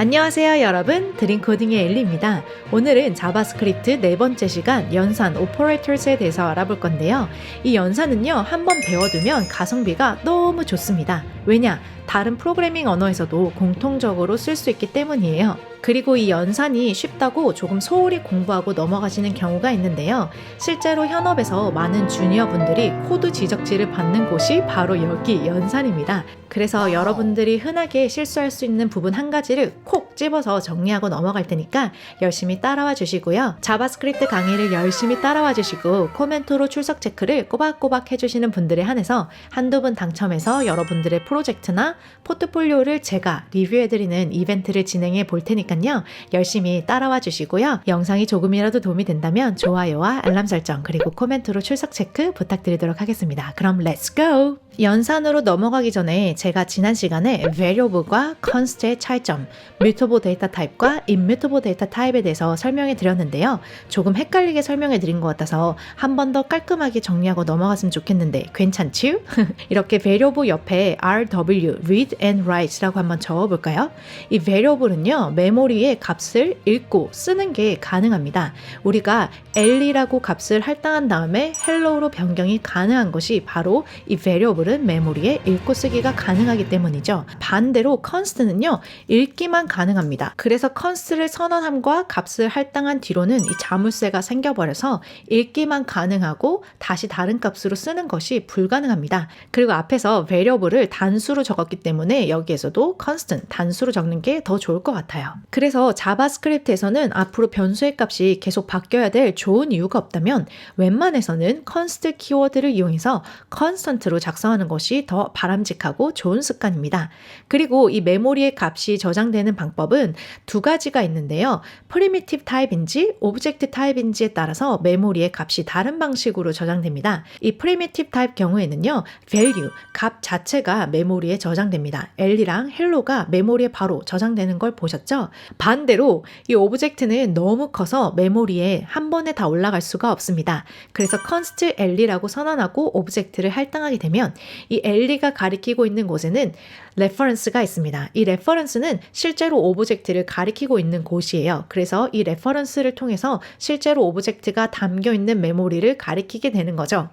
안녕하세요 여러분, 드림코딩의 엘리입니다. 오늘은 자바스크립트 네 번째 시간 연산 오퍼레이터스에 대해서 알아볼 건데요. 이 연산은요, 한번 배워두면 가성비가 너무 좋습니다. 왜냐? 다른 프로그래밍 언어에서도 공통적으로 쓸 수 있기 때문이에요. 그리고 이 연산이 쉽다고 조금 소홀히 공부하고 넘어가시는 경우가 있는데요. 실제로 현업에서 많은 주니어 분들이 코드 지적질을 받는 곳이 바로 여기 연산입니다. 그래서 여러분들이 흔하게 실수할 수 있는 부분 한 가지를 콕 집어서 정리하고 넘어갈 테니까 열심히 따라와 주시고요. 자바스크립트 강의를 열심히 따라와 주시고 코멘트로 출석 체크를 꼬박꼬박 해주시는 분들에 한해서 한두 분 당첨해서 여러분들의 프로젝트나 포트폴리오를 제가 리뷰해드리는 이벤트를 진행해 볼 테니까요. 열심히 따라와 주시고요. 영상이 조금이라도 도움이 된다면 좋아요와 알람 설정 그리고 코멘트로 출석 체크 부탁드리도록 하겠습니다. 그럼 렛츠 고! 연산으로 넘어가기 전에 제가 지난 시간에 variable과 const의 차이점, mutable 데이터 타입과 immutable 데이터 타입에 대해서 설명해 드렸는데요. 조금 헷갈리게 설명해 드린 것 같아서 한 번 더 깔끔하게 정리하고 넘어갔으면 좋겠는데 괜찮지요? 이렇게 variable 옆에 RW, read and write라고 한번 적어볼까요? 이 variable은요, 메모리에 값을 읽고 쓰는 게 가능합니다. 우리가 L이라고 값을 할당한 다음에 hello로 변경이 가능한 것이 바로 이 variable은 메모리에 읽고 쓰기가 가능하기 때문이죠. 반대로 const는요, 읽기만 가능합니다. 그래서 const를 선언함과 값을 할당한 뒤로는 이 자물쇠가 생겨버려서 읽기만 가능하고 다시 다른 값으로 쓰는 것이 불가능합니다. 그리고 앞에서 variable을 단수로 적었기 때문에 여기에서도 constant, 단수로 적는 게 더 좋을 것 같아요. 그래서 자바스크립트에서는 앞으로 변수의 값이 계속 바뀌어야 될 좋은 이유가 없다면 웬만해서는 const 키워드를 이용해서 constant로 작성하는 것이 더 바람직하고 좋은 습관입니다. 그리고 이 메모리의 값이 저장되는 방법은 두 가지가 있는데요. primitive 타입인지 object 타입인지에 따라서 메모리의 값이 다른 방식으로 저장됩니다. 이 primitive 타입 경우에는요, value, 값 자체가 메모리에 저장됩니다. L이랑 hello가 메모리에 바로 저장되는 걸 보셨죠? 반대로 이 object는 너무 커서 메모리에 한 번에 다 올라갈 수가 없습니다. 그래서 const L이라고 선언하고 object를 할당하게 되면 이 L이가 가리키고 있는 곳에는 reference가 있습니다. 이 reference는 실제로 오브젝트를 가리키고 있는 곳이에요. 그래서 이 reference를 통해서 실제로 오브젝트가 담겨 있는 메모리를 가리키게 되는 거죠.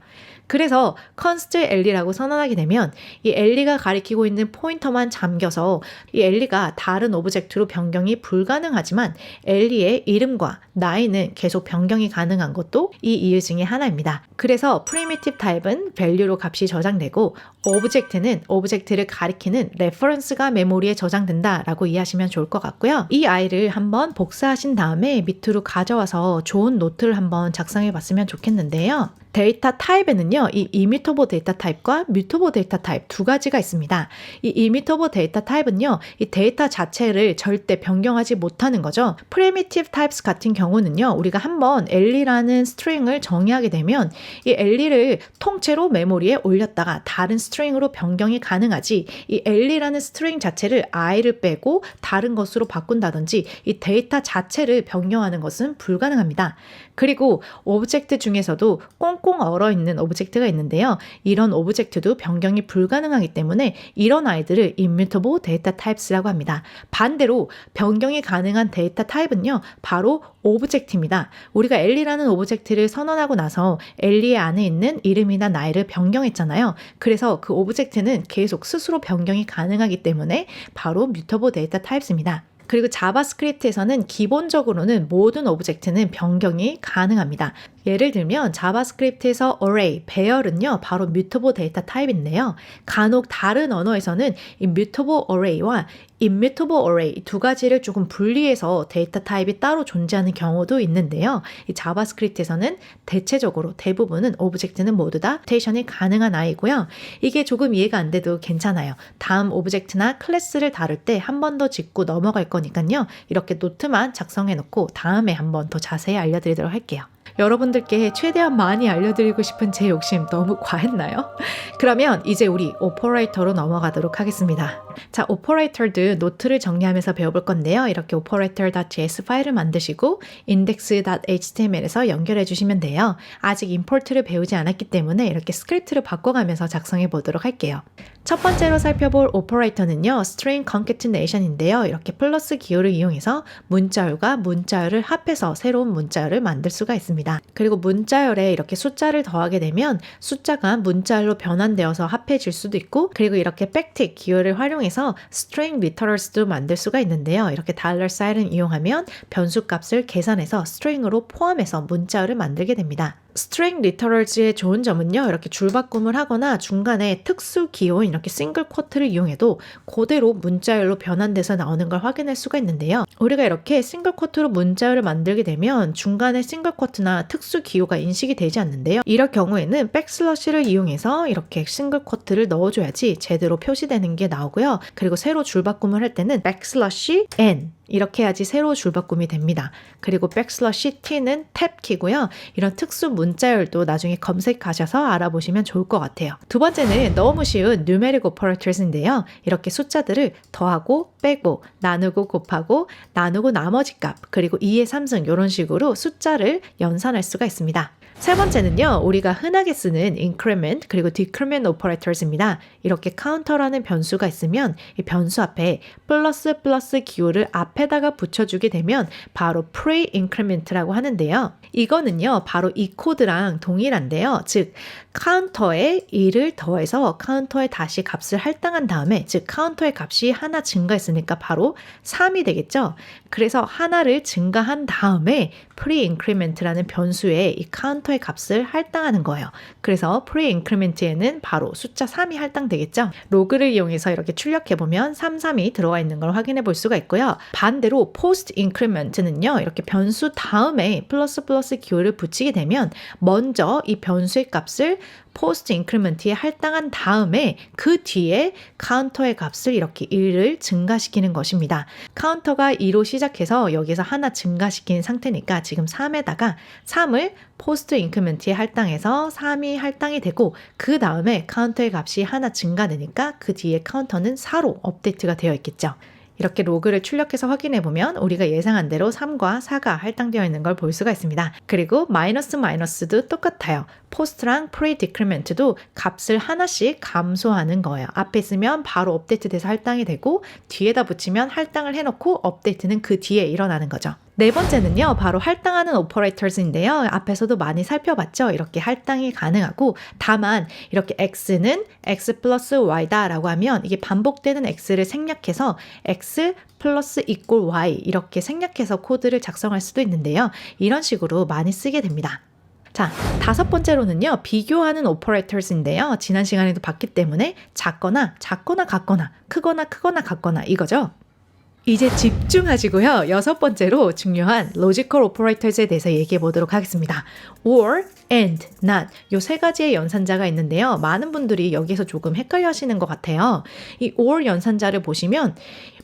그래서 const L이라고 선언하게 되면 이 L이가 가리키고 있는 포인터만 잠겨서 이 L이가 다른 오브젝트로 변경이 불가능하지만 L이의 이름과 나이는 계속 변경이 가능한 것도 이 이유 중에 하나입니다. 그래서 primitive 타입은 value로 값이 저장되고 오브젝트는 오브젝트를 가리키는 reference가 메모리에 저장된다라고 이해하시면 좋을 것 같고요. 이 아이를 한번 복사하신 다음에 밑으로 가져와서 좋은 노트를 한번 작성해 봤으면 좋겠는데요. 데이터 타입에는요, 이 immutable 데이터 타입과 mutable 데이터 타입 두 가지가 있습니다. 이 immutable 데이터 타입은요, 이 데이터 자체를 절대 변경하지 못하는 거죠. primitive types 같은 경우는요, 우리가 한번 L이라는 스트링을 정의하게 되면 이 L을 통째로 메모리에 올렸다가 다른 스트링으로 변경이 가능하지, 이 L이라는 스트링 자체를 i를 빼고 다른 것으로 바꾼다든지 이 데이터 자체를 변경하는 것은 불가능합니다. 그리고 오브젝트 중에서도 꽁꽁 얼어있는 오브젝트가 있는데요. 이런 오브젝트도 변경이 불가능하기 때문에 이런 아이들을 immutable data types라고 합니다. 반대로 변경이 가능한 데이터 타입은요, 바로 오브젝트입니다. 우리가 L이라는 오브젝트를 선언하고 나서 L의 안에 있는 이름이나 나이를 변경했잖아요. 그래서 그 오브젝트는 계속 스스로 변경이 가능하기 때문에 바로 mutable data types입니다. 그리고 자바스크립트에서는 기본적으로는 모든 오브젝트는 변경이 가능합니다. 예를 들면 자바스크립트에서 array, 배열은요, 바로 mutable 데이터 타입인데요. 간혹 다른 언어에서는 이 mutable array와 immutable array 두 가지를 조금 분리해서 데이터 타입이 따로 존재하는 경우도 있는데요. 이 자바스크립트에서는 대체적으로 대부분은 오브젝트는 모두 다 뮤테이션이 가능한 아이고요. 이게 조금 이해가 안 돼도 괜찮아요. 다음 오브젝트나 클래스를 다룰 때 한 번 더 짚고 넘어갈 거니까요. 이렇게 노트만 작성해 놓고 다음에 한 번 더 자세히 알려드리도록 할게요. 여러분들께 최대한 많이 알려드리고 싶은 제 욕심 너무 과했나요? 그러면 이제 우리 오퍼레이터로 넘어가도록 하겠습니다. 자, 오퍼레이터도 노트를 정리하면서 배워볼 건데요. 이렇게 operator.js 파일을 만드시고 index.html에서 연결해 주시면 돼요. 아직 임포트를 배우지 않았기 때문에 이렇게 스크립트를 바꿔가면서 작성해 보도록 할게요. 첫 번째로 살펴볼 오퍼레이터는요, string concatenation인데요. 이렇게 플러스 기호를 이용해서 문자열과 문자열을 합해서 새로운 문자열을 만들 수가 있습니다. 그리고 문자열에 이렇게 숫자를 더하게 되면 숫자가 문자열로 변환되어서 합해질 수도 있고, 그리고 이렇게 backtick 기호를 활용해서 string literals도 만들 수가 있는데요. 이렇게 달러 사인을 이용하면 변수 값을 계산해서 string으로 포함해서 문자열을 만들게 됩니다. string literals의 좋은 점은요, 이렇게 줄바꿈을 하거나 중간에 특수 기호인 이렇게 싱글 쿼트를 이용해도 그대로 문자열로 변환돼서 나오는 걸 확인할 수가 있는데요. 우리가 이렇게 싱글 쿼트로 문자열을 만들게 되면 중간에 싱글 쿼트나 특수 기호가 인식이 되지 않는데요. 이럴 경우에는 백슬러시를 이용해서 이렇게 싱글 쿼트를 넣어줘야지 제대로 표시되는 게 나오고요. 그리고 새로 줄바꿈을 할 때는 백슬러시 n 이렇게 해야지 새로 줄바꿈이 됩니다. 그리고 백슬러시 t는 탭 키고요. 이런 특수 문자열도 나중에 검색하셔서 알아보시면 좋을 것 같아요. 두 번째는 너무 쉬운 numeric operators인데요. 이렇게 숫자들을 더하고 빼고 나누고 곱하고 나누고 나머지 값 그리고 2의 3승 이런 식으로 숫자를 연산할 수가 있습니다. 세 번째는요, 우리가 흔하게 쓰는 increment 그리고 decrement operators입니다. 이렇게 카운터라는 변수가 있으면 이 변수 앞에 플러스 기호를 앞에다가 붙여주게 되면 바로 pre-increment라고 하는데요. 이거는요, 바로 이 코드랑 동일한데요. 즉, 카운터에 1을 더해서 카운터에 다시 값을 할당한 다음에, 즉 카운터의 값이 하나 증가했으니까 바로 3이 되겠죠. 그래서 하나를 증가한 다음에 pre-increment라는 변수에 이 카운터의 값을 할당하는 거예요. 그래서 pre-increment에는 바로 숫자 3이 할당되겠죠. 로그를 이용해서 이렇게 출력해보면 3이 들어와 있는 걸 확인해 볼 수가 있고요. 반대로 post-increment는요, 이렇게 변수 다음에 플러스 기호를 붙이게 되면 먼저 이 변수의 값을 포스트 인크리먼트에 할당한 다음에 그 뒤에 카운터의 값을 이렇게 1을 증가시키는 것입니다. 카운터가 2로 시작해서 여기서 하나 증가시킨 상태니까 지금 3에다가 3을 포스트 인크리먼트에 할당해서 3이 할당이 되고 그 다음에 카운터의 값이 하나 증가되니까 그 뒤에 카운터는 4로 업데이트가 되어 있겠죠. 이렇게 로그를 출력해서 확인해보면 우리가 예상한 대로 3과 4가 할당되어 있는 걸 볼 수가 있습니다. 그리고 마이너스도 똑같아요. 포스트랑 pre-decrement도 값을 하나씩 감소하는 거예요. 앞에 있으면 바로 업데이트 돼서 할당이 되고 뒤에다 붙이면 할당을 해놓고 업데이트는 그 뒤에 일어나는 거죠. 네 번째는요, 바로 할당하는 operators인데요. 앞에서도 많이 살펴봤죠. 이렇게 할당이 가능하고 다만 이렇게 x는 x 플러스 y다 라고 하면 이게 반복되는 x를 생략해서 x 플러스 equal y 이렇게 생략해서 코드를 작성할 수도 있는데요. 이런 식으로 많이 쓰게 됩니다. 자, 다섯 번째로는요, 비교하는 operators인데요. 지난 시간에도 봤기 때문에 작거나 같거나 크거나 같거나 이거죠. 이제 집중하시고요. 여섯 번째로 중요한 logical operators에 대해서 얘기해 보도록 하겠습니다. or, and, not 요 세 가지의 연산자가 있는데요. 많은 분들이 여기서 조금 헷갈려 하시는 것 같아요. 이 or 연산자를 보시면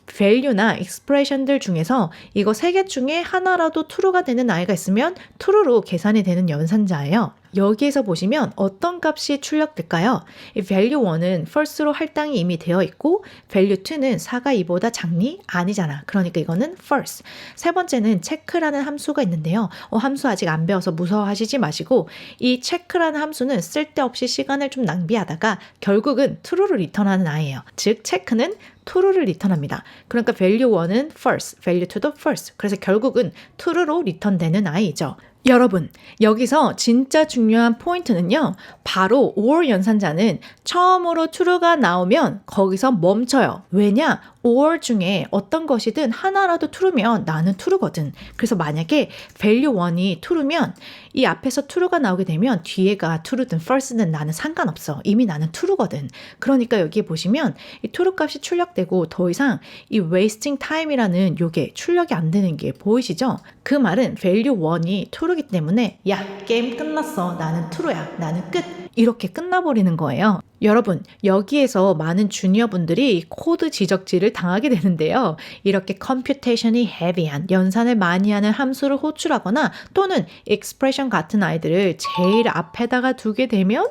value나 expression들 중에서 이거 세 개 중에 하나라도 true가 되는 아이가 있으면 true로 계산이 되는 연산자예요. 여기에서 보시면 어떤 값이 출력될까요? 이 value 1은 first로 할당이 이미 되어 있고 value 2는 4가 2보다 작니? 아니잖아. 그러니까 이거는 first. 세 번째는 check라는 함수가 있는데요. 함수 아직 안 배워서 무서워하시지 마시고 이 check라는 함수는 쓸데없이 시간을 좀 낭비하다가 결국은 true를 리턴하는 아이예요. 즉 check는 true를 리턴합니다. 그러니까 value 1은 first, value 2도 first. 그래서 결국은 true로 리턴되는 아이죠. 여러분, 여기서 진짜 중요한 포인트는요, 바로 or 연산자는 처음으로 true가 나오면 거기서 멈춰요. 왜냐? or 중에 어떤 것이든 하나라도 true면 나는 true거든. 그래서 만약에 value 1이 true면 이 앞에서 true가 나오게 되면 뒤에가 true든 false든 나는 상관없어. 이미 나는 true거든. 그러니까 여기 보시면 이 true 값이 출력되고 더 이상 이 wasting time이라는 요게 출력이 안 되는 게 보이시죠? 그 말은 value 1이 true이기 때문에 야, 게임 끝났어. 나는 true야. 나는 끝. 이렇게 끝나버리는 거예요. 여러분, 여기에서 많은 주니어분들이 코드 지적질을 당하게 되는데요. 이렇게 컴퓨테이션이 헤비한, 연산을 많이 하는 함수를 호출하거나 또는 expression 같은 아이들을 제일 앞에다가 두게 되면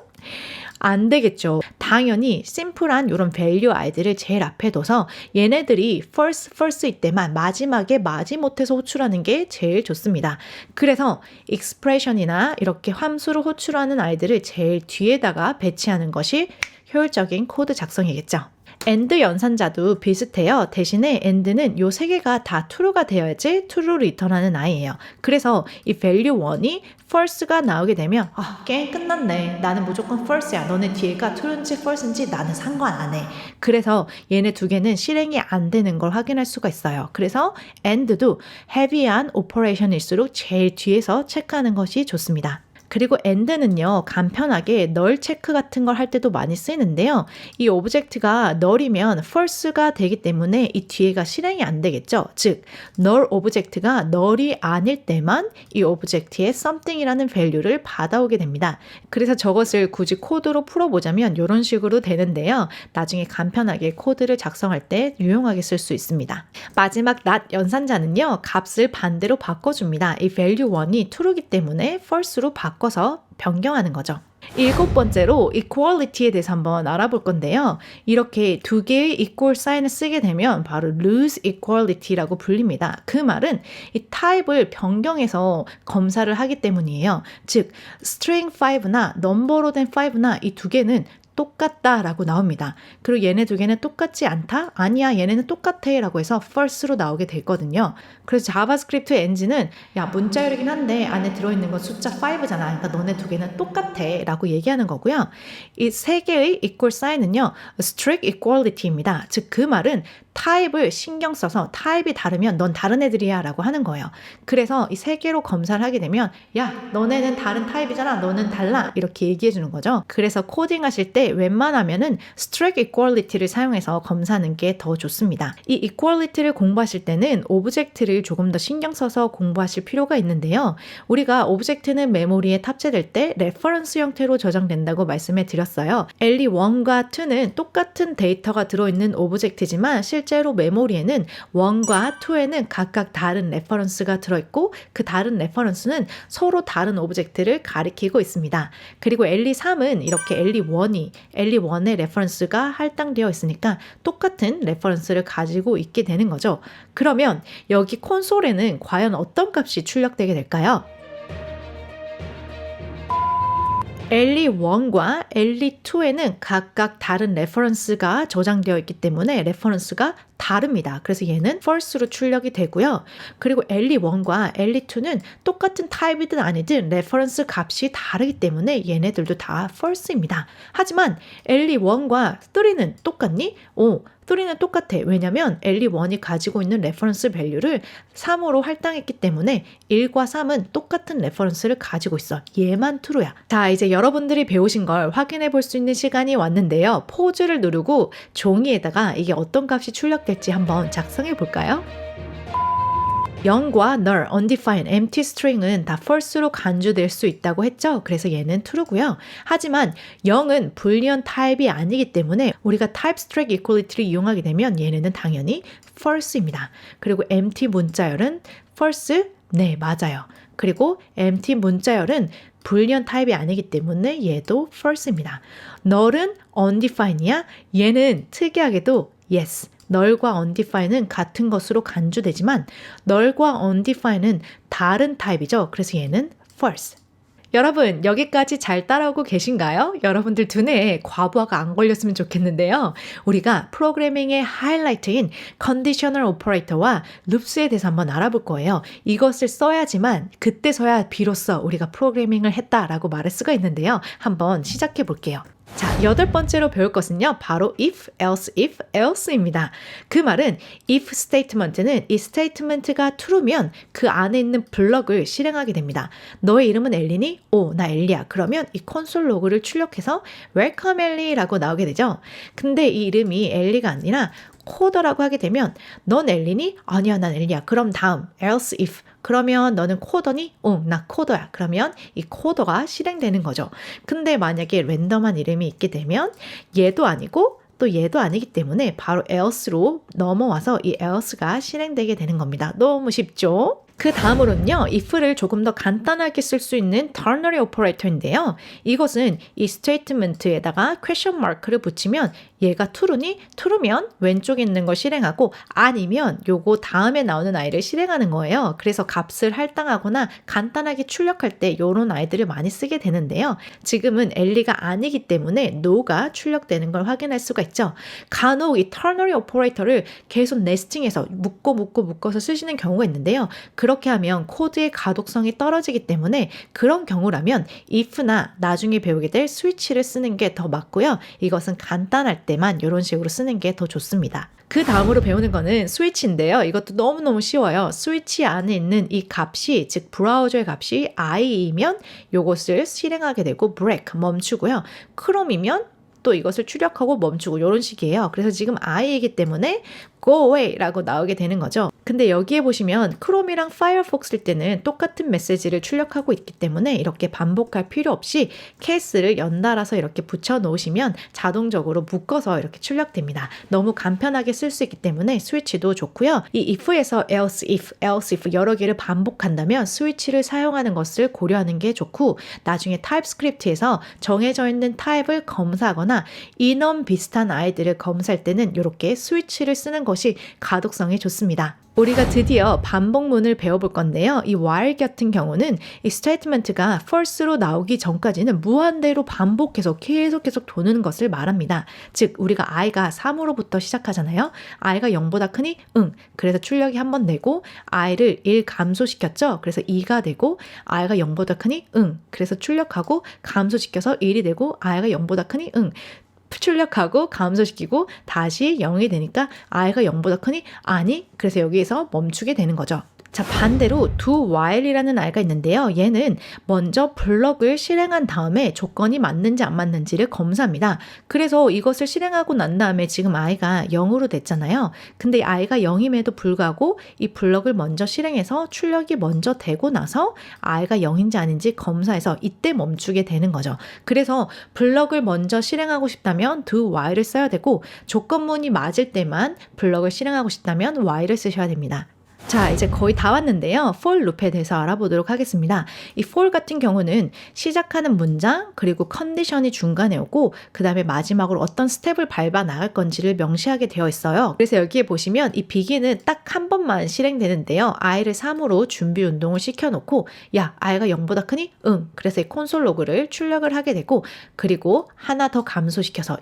안 되겠죠. 당연히 심플한 이런 value 아이들을 제일 앞에 둬서 얘네들이 first일 때만 마지막에 마지못해서 호출하는 게 제일 좋습니다. 그래서 expression이나 이렇게 함수를 호출하는 아이들을 제일 뒤에다가 배치하는 것이 효율적인 코드 작성이겠죠. and 연산자도 비슷해요. 대신에 and는 요 세 개가 다 true가 되어야지 true return하는 아이예요. 그래서 이 value 1이 false가 나오게 되면 게임 끝났네. 나는 무조건 false야. 너네 뒤에가 true인지 false인지 나는 상관 안 해. 그래서 얘네 두 개는 실행이 안 되는 걸 확인할 수가 있어요. 그래서 and도 heavy한 operation일수록 제일 뒤에서 체크하는 것이 좋습니다. 그리고 and는요, 간편하게 널 체크 같은 걸 할 때도 많이 쓰이는데요. 이 오브젝트가 널이면 false가 되기 때문에 이 뒤에가 실행이 안 되겠죠. 즉, 널 오브젝트가 널이 아닐 때만 이 오브젝트의 something이라는 value를 받아오게 됩니다. 그래서 저것을 굳이 코드로 풀어보자면 이런 식으로 되는데요. 나중에 간편하게 코드를 작성할 때 유용하게 쓸 수 있습니다. 마지막 not 연산자는요, 값을 반대로 바꿔줍니다. 이 value 1이 true이기 때문에 false로 바꿔서 변경하는 거죠. 7번째로 equality에 대해서 한번 알아볼 건데요. 이렇게 두 개의 equal 사인을 쓰게 되면 바로 lose equality라고 불립니다. 그 말은 이 타입을 변경해서 검사를 하기 때문이에요. 즉, string 5나 넘버로 된 5나 이 두 개는 똑같다라고 나옵니다. 그리고 얘네 두 개는 똑같지 않다? 아니야, 얘네는 똑같아 라고 해서 false로 나오게 되거든요. 그래서 자바스크립트 엔진은 야, 문자열이긴 한데 안에 들어있는 건 숫자 5잖아. 그러니까 너네 두 개는 똑같아 라고 얘기하는 거고요. 이 세 개의 equal sign은요, strict equality입니다. 즉, 그 말은 타입을 신경 써서 타입이 다르면 넌 다른 애들이야 라고 하는 거예요. 그래서 이 세 개로 검사를 하게 되면 야, 너네는 다른 타입이잖아. 너는 달라. 이렇게 얘기해 주는 거죠. 그래서 코딩 하실 때 웬만하면은 strict equality를 사용해서 검사하는 게 더 좋습니다. 이 equality를 공부하실 때는 오브젝트를 조금 더 신경 써서 공부하실 필요가 있는데요. 우리가 오브젝트는 메모리에 탑재될 때 레퍼런스 형태로 저장된다고 말씀해 드렸어요. LE1과 2는 똑같은 데이터가 들어있는 오브젝트지만 실제로 메모리에는 1과 2에는 각각 다른 레퍼런스가 들어있고 그 다른 레퍼런스는 서로 다른 오브젝트를 가리키고 있습니다. 그리고 LE3은 이렇게 LE1의 레퍼런스가 할당되어 있으니까 똑같은 레퍼런스를 가지고 있게 되는 거죠. 그러면 여기 콘솔에는 과연 어떤 값이 출력되게 될까요? LE1과 LE2에는 각각 다른 레퍼런스가 저장되어 있기 때문에 레퍼런스가 다릅니다. 그래서 얘는 false로 출력이 되고요. 그리고 LE1과 LE2는 똑같은 타입이든 아니든 레퍼런스 값이 다르기 때문에 얘네들도 다 false입니다. 하지만 LE1과 3는 똑같니? 3는 똑같아. 왜냐면 LE1이 가지고 있는 레퍼런스 밸류를 3으로 할당했기 때문에 1과 3은 똑같은 레퍼런스를 가지고 있어. 얘만 true야. 자, 이제 여러분들이 배우신 걸 확인해 볼 수 있는 시간이 왔는데요. 포즈를 누르고 종이에다가 이게 어떤 값이 출력될지 한번 작성해 볼까요? 0과 null, undefined, empty string은 다 false로 간주될 수 있다고 했죠. 그래서 얘는 true고요. 하지만 0은 불리언 타입이 아니기 때문에 우리가 type strict equality를 이용하게 되면 얘네는 당연히 false입니다. 그리고 empty 문자열은 false? 네, 맞아요. 그리고 empty 문자열은 불리언 타입이 아니기 때문에 얘도 false입니다. null은 undefined이야? 얘는 특이하게도 yes. null과 undefined는 같은 것으로 간주되지만 null과 undefined는 다른 타입이죠. 그래서 얘는 false. 여러분, 여기까지 잘 따라오고 계신가요? 여러분들 두뇌에 과부하가 안 걸렸으면 좋겠는데요. 우리가 프로그래밍의 하이라이트인 컨디셔널 오퍼레이터와 룹스에 대해서 한번 알아볼 거예요. 이것을 써야지만 그때서야 비로소 우리가 프로그래밍을 했다라고 말할 수가 있는데요. 한번 시작해 볼게요. 자, 8번째로 배울 것은요, 바로 if, else입니다. 그 말은 if statement는 이 statement가 true면 그 안에 있는 블럭을 실행하게 됩니다. 너의 이름은 엘리니? 오, 나 엘리야. 그러면 이 콘솔 로그를 출력해서 welcome 엘리라고 나오게 되죠. 근데 이 이름이 엘리가 아니라 코더라고 하게 되면 넌 엘리니? 아니야, 난 엘리야. 그럼 다음 else if 그러면 너는 코더니? 나 코더야. 그러면 이 코더가 실행되는 거죠. 근데 만약에 랜덤한 이름이 있게 되면 얘도 아니고 또 얘도 아니기 때문에 바로 else로 넘어와서 이 else가 실행되게 되는 겁니다. 너무 쉽죠? 그 다음으로는요, if를 조금 더 간단하게 쓸 수 있는 ternary operator인데요. 이것은 이 statement에다가 question mark를 붙이면 얘가 true니? true면 왼쪽에 있는 걸 실행하고 아니면 요거 다음에 나오는 아이를 실행하는 거예요. 그래서 값을 할당하거나 간단하게 출력할 때 요런 아이들을 많이 쓰게 되는데요. 지금은 엘리가 아니기 때문에 no가 출력되는 걸 확인할 수가 있죠. 간혹 이 ternary operator를 계속 네스팅해서 묶어서 쓰시는 경우가 있는데요. 그렇게 하면 코드의 가독성이 떨어지기 때문에 그런 경우라면 if나 나중에 배우게 될 switch를 쓰는 게 더 맞고요. 이것은 간단할 때만 이런 식으로 쓰는 게 더 좋습니다. 그 다음으로 배우는 거는 스위치인데요. 이것도 너무너무 쉬워요. 스위치 안에 있는 이 값이, 즉 브라우저의 값이 i이면 이것을 실행하게 되고 break, 멈추고요. chrome이면 또 이것을 출력하고 멈추고 이런 식이에요. 그래서 지금 i이기 때문에 go away 라고 나오게 되는 거죠. 근데 여기에 보시면 크롬이랑 파이어폭스일 때는 똑같은 메시지를 출력하고 있기 때문에 이렇게 반복할 필요 없이 케이스를 연달아서 이렇게 붙여 놓으시면 자동적으로 묶어서 이렇게 출력됩니다. 너무 간편하게 쓸 수 있기 때문에 스위치도 좋고요. 이 if에서 else if 여러 개를 반복한다면 스위치를 사용하는 것을 고려하는 게 좋고 나중에 타입스크립트에서 정해져 있는 타입을 검사하거나 인원 비슷한 아이들을 검사할 때는 이렇게 스위치를 쓰는 것이 가독성이 좋습니다. 우리가 드디어 반복문을 배워볼 건데요. 이 while 같은 경우는 이 스테이트먼트가 false로 나오기 전까지는 무한대로 반복해서 계속 도는 것을 말합니다. 즉 우리가 i가 3으로부터 시작하잖아요. i가 0보다 크니 응. 그래서 출력이 한 번 되고 i를 1 감소시켰죠. 그래서 2가 되고 i가 0보다 크니 응. 그래서 출력하고 감소시켜서 1이 되고 i가 0보다 크니 응. 출력하고 감소시키고 다시 0이 되니까 i가 0보다 크니 아니 그래서 여기에서 멈추게 되는 거죠. 자 반대로 do while이라는 아이가 있는데요. 얘는 먼저 블럭을 실행한 다음에 조건이 맞는지 안 맞는지를 검사합니다. 그래서 이것을 실행하고 난 다음에 지금 i가 0으로 됐잖아요. 근데 i가 0임에도 불구하고 이 블럭을 먼저 실행해서 출력이 먼저 되고 나서 i가 0인지 아닌지 검사해서 이때 멈추게 되는 거죠. 그래서 블럭을 먼저 실행하고 싶다면 do while을 써야 되고 조건문이 맞을 때만 블럭을 실행하고 싶다면 while을 쓰셔야 됩니다. 자 이제 거의 다 왔는데요. for loop에 대해서 알아보도록 하겠습니다. 이 for 같은 경우는 시작하는 문장 그리고 컨디션이 중간에 오고 그 다음에 마지막으로 어떤 스텝을 밟아 나갈 건지를 명시하게 되어 있어요. 그래서 여기에 보시면 이 begin은 딱 한 번만 실행되는데요. i를 3으로 준비 운동을 시켜놓고 야 i가 0보다 크니? 응. 그래서 이 콘솔 로그를 출력을 하게 되고 그리고 하나 더 감소시켜서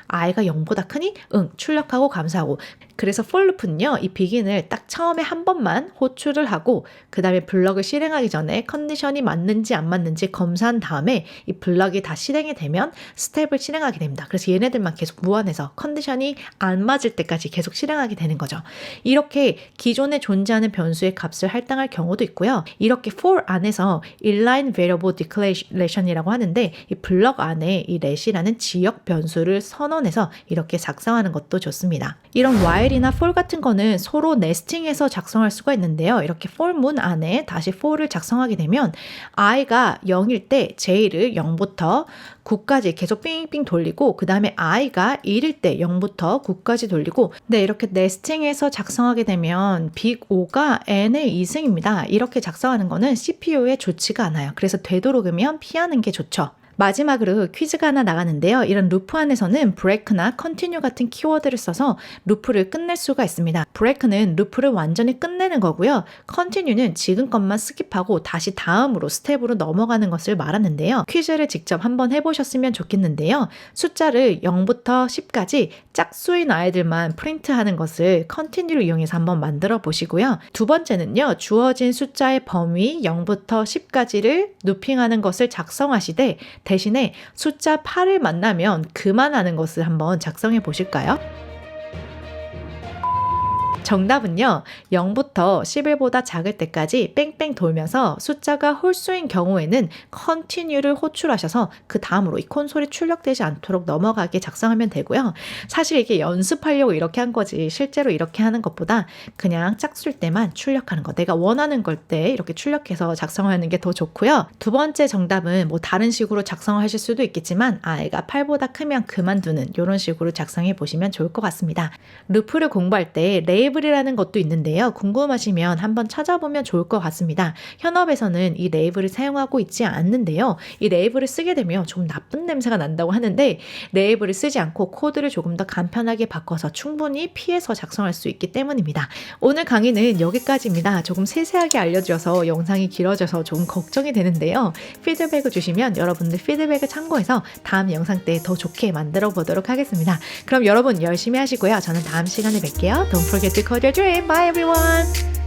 i가 0보다 크니? 응. 출력하고 감소하고 그래서 for loop는요. 이 begin을 딱 처음에 한 번만 호출을 하고 그 다음에 블럭을 실행하기 전에 컨디션이 맞는지 안 맞는지 검사한 다음에 이 블럭이 다 실행이 되면 스텝을 실행하게 됩니다. 그래서 얘네들만 계속 무한해서 컨디션이 안 맞을 때까지 계속 실행하게 되는 거죠. 이렇게 기존에 존재하는 변수의 값을 할당할 경우도 있고요. 이렇게 for 안에서 inline variable declaration이라고 하는데 이 블럭 안에 이 let이라는 지역 변수를 선언해서 이렇게 작성하는 것도 좋습니다. 이런 while이나 for 같은 거는 서로 네스팅해서 작성할 수가 있는데요. 이렇게 for 문 안에 다시 for를 작성하게 되면 i가 0일 때 j를 0부터 9까지 계속 삥삥 돌리고 그 다음에 i가 1일 때 0부터 9까지 돌리고 네 이렇게 네스팅해서 작성하게 되면 빅 O가 n의 2승입니다. 이렇게 작성하는 거는 CPU에 좋지가 않아요. 그래서 되도록이면 피하는 게 좋죠. 마지막으로 퀴즈가 하나 나가는데요. 이런 루프 안에서는 break나 continue 같은 키워드를 써서 루프를 끝낼 수가 있습니다. break는 루프를 완전히 끝내는 거고요. continue는 지금 것만 스킵하고 다시 다음으로 스텝으로 넘어가는 것을 말하는데요. 퀴즈를 직접 한번 해보셨으면 좋겠는데요. 숫자를 0부터 10까지 짝수인 아이들만 프린트하는 것을 continue를 이용해서 한번 만들어 보시고요. 두 번째는요. 주어진 숫자의 범위 0부터 10까지를 루핑하는 것을 작성하시되 대신에 숫자 8을 만나면 그만하는 것을 한번 작성해 보실까요? 정답은요. 0부터 11보다 작을 때까지 뺑뺑 돌면서 숫자가 홀수인 경우에는 continue를 호출하셔서 그 다음으로 이 콘솔이 출력되지 않도록 넘어가게 작성하면 되고요. 사실 이게 연습하려고 이렇게 한 거지 실제로 이렇게 하는 것보다 그냥 짝수일 때만 출력하는 거 내가 원하는 걸 때 이렇게 출력해서 작성하는 게 더 좋고요. 두 번째 정답은 뭐 다른 식으로 작성하실 수도 있겠지만 i가 8보다 크면 그만두는 이런 식으로 작성해 보시면 좋을 것 같습니다. 루프를 공부할 때 레이블 레이블이라는 것도 있는데요. 궁금하시면 한번 찾아보면 좋을 것 같습니다. 현업에서는 이 레이블을 사용하고 있지 않는데요. 이 레이블을 쓰게 되면 좀 나쁜 냄새가 난다고 하는데 레이블을 쓰지 않고 코드를 조금 더 간편하게 바꿔서 충분히 피해서 작성할 수 있기 때문입니다. 오늘 강의는 여기까지입니다. 조금 세세하게 알려드려서 영상이 길어져서 조금 걱정이 되는데요. 피드백을 주시면 여러분들 피드백을 참고해서 다음 영상 때 더 좋게 만들어 보도록 하겠습니다. 그럼 여러분 열심히 하시고요. 저는 다음 시간에 뵐게요. Don't forget to code your dream. Bye everyone!